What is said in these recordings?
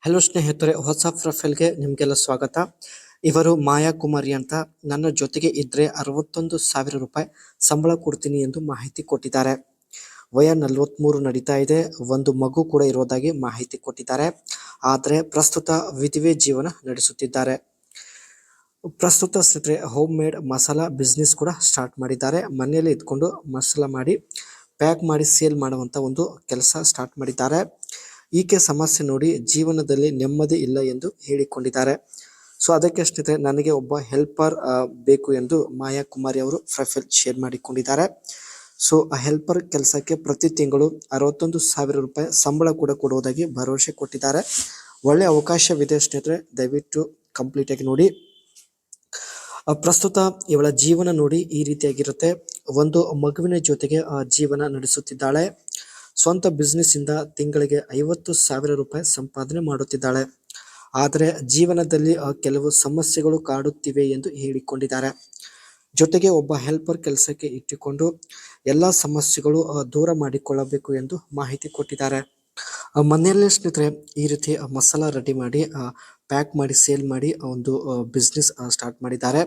Hello ಸ್ನೇಹಿತರೆ, ಹೊಸ ಪ್ರೊಫೈಲ್ಗೆ ನಿಮಗೆಲ್ಲ ಸ್ವಾಗತ. ಇವರು ಮಾಯಾ ಕುಮಾರಿ ಅಂತ. ನನ್ನ ಜೊತೆಗೆ ಇದ್ರೆ 61,000 ರೂಪಾಯಿ ಸಂಬಳ ಕೊಡ್ತೀನಿ ಎಂದು ಮಾಹಿತಿ ಕೊಟ್ಟಿದ್ದಾರೆ. ವಯ 43 ನಡೀತಾ ಇದೆ. ಒಂದು ಮಗು ಕೂಡ ಇರೋದಾಗಿ ಮಾಹಿತಿ ಕೊಟ್ಟಿದ್ದಾರೆ. ಆದರೆ ಪ್ರಸ್ತುತ ವಿಧವೆ ಜೀವನ ನಡೆಸುತ್ತಿದ್ದಾರೆ. ಪ್ರಸ್ತುತ ಸ್ನೇಹಿತರೆ ಹೋಮ್ ಮೇಡ್ ಮಸಾಲಾ ಬಿಸ್ನೆಸ್ ಕೂಡ ಸ್ಟಾರ್ಟ್ ಮಾಡಿದ್ದಾರೆ. ಮನೆಯಲ್ಲಿ ಇದ್ಕೊಂಡು ಮಸಾಲ ಮಾಡಿ ಪ್ಯಾಕ್ ಮಾಡಿ ಸೇಲ್ ಮಾಡುವಂತ ಒಂದು ಕೆಲಸ ಸ್ಟಾರ್ಟ್ ಮಾಡಿದ್ದಾರೆ. ಈಕೆ ಸಮಸ್ಯೆ ನೋಡಿ ಜೀವನದಲ್ಲಿ ನೆಮ್ಮದಿ ಇಲ್ಲ ಎಂದು ಹೇಳಿಕೊಂಡಿದ್ದಾರೆ. ಸೊ ಅದಕ್ಕೆ ಸ್ನೇಹಿತರೆ ನನಗೆ ಒಬ್ಬ ಹೆಲ್ಪರ್ ಬೇಕು ಎಂದು ಮಾಯಾ ಕುಮಾರಿ ಅವರು ಪ್ರೊಫೈಲ್ ಶೇರ್ ಮಾಡಿಕೊಂಡಿದ್ದಾರೆ. ಸೊ ಆ ಹೆಲ್ಪರ್ ಕೆಲಸಕ್ಕೆ ಪ್ರತಿ ತಿಂಗಳು 61,000 ರೂಪಾಯಿ ಸಂಬಳ ಕೂಡ ಕೊಡುವುದಾಗಿ ಭರವಸೆ ಕೊಟ್ಟಿದ್ದಾರೆ. ಒಳ್ಳೆ ಅವಕಾಶವಿದೆ ಸ್ನೇಹಿತರೆ, ದಯವಿಟ್ಟು ಕಂಪ್ಲೀಟ್ ಆಗಿ ನೋಡಿ. ಪ್ರಸ್ತುತ ಇವಳ ಜೀವನ ನೋಡಿ ಈ ರೀತಿಯಾಗಿರುತ್ತೆ. ಒಂದು ಮಗುವಿನ ಜೊತೆಗೆ ಜೀವನ ನಡೆಸುತ್ತಿದ್ದಾಳೆ. ಸ್ವಂತ ಬಿಸ್ನೆಸ್ ಇಂದ ತಿಂಗಳಿಗೆ 50,000 ರೂಪಾಯಿ ಸಂಪಾದನೆ ಮಾಡುತ್ತಿದ್ದಾಳೆ. ಆದರೆ ಜೀವನದಲ್ಲಿ ಕೆಲವು ಸಮಸ್ಯೆಗಳು ಕಾಡುತ್ತಿವೆ ಎಂದು ಹೇಳಿಕೊಂಡಿದ್ದಾರೆ. ಜೊತೆಗೆ ಒಬ್ಬ ಹೆಲ್ಪರ್ ಕೆಲಸಕ್ಕೆ ಇಟ್ಟುಕೊಂಡು ಎಲ್ಲ ಸಮಸ್ಯೆಗಳು ದೂರ ಮಾಡಿಕೊಳ್ಳಬೇಕು ಎಂದು ಮಾಹಿತಿ ಕೊಟ್ಟಿದ್ದಾರೆ. ಮನೆಯಲ್ಲೇ ಸ್ನೇಹಿತರೆ ಈ ರೀತಿ ಮಸಾಲ ರೆಡಿ ಮಾಡಿ ಪ್ಯಾಕ್ ಮಾಡಿ ಸೇಲ್ ಮಾಡಿ ಒಂದು ಬಿಸ್ನೆಸ್ ಸ್ಟಾರ್ಟ್ ಮಾಡಿದ್ದಾರೆ.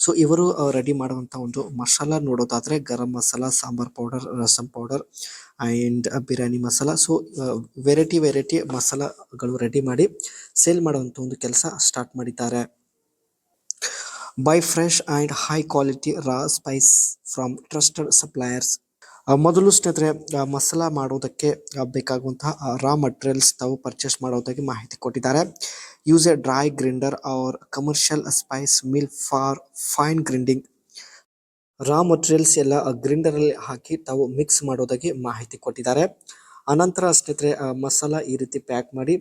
ಸೊ ಇವರು ರೆಡಿ ಮಾಡುವಂತ ಒಂದು ಮಸಾಲ ನೋಡೋದಾದ್ರೆ garam masala, sambar powder, rasam powder and biryani masala. So variety ಮಸಾಲಗಳು ರೆಡಿ ಮಾಡಿ ಸೇಲ್ ಮಾಡುವಂತ ಒಂದು ಕೆಲಸ ಸ್ಟಾರ್ಟ್ ಮಾಡಿದ್ದಾರೆ. Buy fresh and high quality raw spice from trusted suppliers. ಮೊದಲು ಸ್ನೇಹಿತರೆ ಮಸಾಲ ಮಾಡೋದಕ್ಕೆ ಬೇಕಾಗುವಂತಹ ರಾ ಮಟೀರಿಯಲ್ಸ್ ತಾವು ಪರ್ಚೇಸ್ ಮಾಡೋದಾಗಿ ಮಾಹಿತಿ ಕೊಟ್ಟಿದ್ದಾರೆ. Use A dry grinder R commercial Spice mill for fine grinding. Ra materials ಎಲ್ಲ ಗ್ರೈಂಡರ್ ಅಲ್ಲಿ ಹಾಕಿ ತಾವು ಮಿಕ್ಸ್ ಮಾಡೋದಾಗಿ ಮಾಹಿತಿ ಕೊಟ್ಟಿದ್ದಾರೆ. ಅನಂತರ ಸ್ನೇಹಿತರೆ ಮಸಾಲ ಈ ರೀತಿ ಪ್ಯಾಕ್ ಮಾಡಿ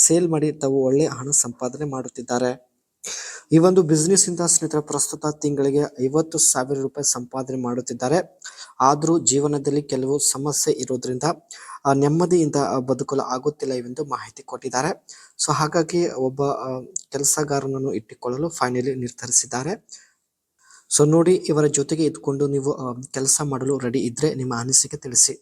ಸೇಲ್ ಮಾಡಿ ತಾವು ಒಳ್ಳೆ ಹಣ ಸಂಪಾದನೆ ಮಾಡುತ್ತಿದ್ದಾರೆ. ಈ ಒಂದು ಬಿಸ್ನೆಸ್ ಇಂದ ಸ್ನೇಹಿತರೆ ಪ್ರಸ್ತುತ ತಿಂಗಳಿಗೆ 50,000 ರೂಪಾಯಿ ಸಂಪಾದನೆ ಮಾಡುತ್ತಿದ್ದಾರೆ. ಆದರೂ ಜೀವನದಲ್ಲಿ ಕೆಲವು ಸಮಸ್ಯೆ ಇರೋದ್ರಿಂದ ನೆಮ್ಮದಿಯಿಂದ ಬದುಕಲು ಆಗುತ್ತಿಲ್ಲ ಎಂದು ಮಾಹಿತಿ ಕೊಟ್ಟಿದ್ದಾರೆ. ಸೊ ಹಾಗಾಗಿ ಒಬ್ಬ ಕೆಲಸಗಾರನನ್ನು ಇಟ್ಟುಕೊಳ್ಳಲು ಫೈನಲಿ ನಿರ್ಧರಿಸಿದ್ದಾರೆ. ಸೊ ನೋಡಿ, ಇವರ ಜೊತೆಗೆ ಇದ್ಕೊಂಡು ನೀವು ಕೆಲಸ ಮಾಡಲು ರೆಡಿ ಇದ್ರೆ ನಿಮ್ಮ ಅನಿಸಿಕೆ ತಿಳಿಸಿ.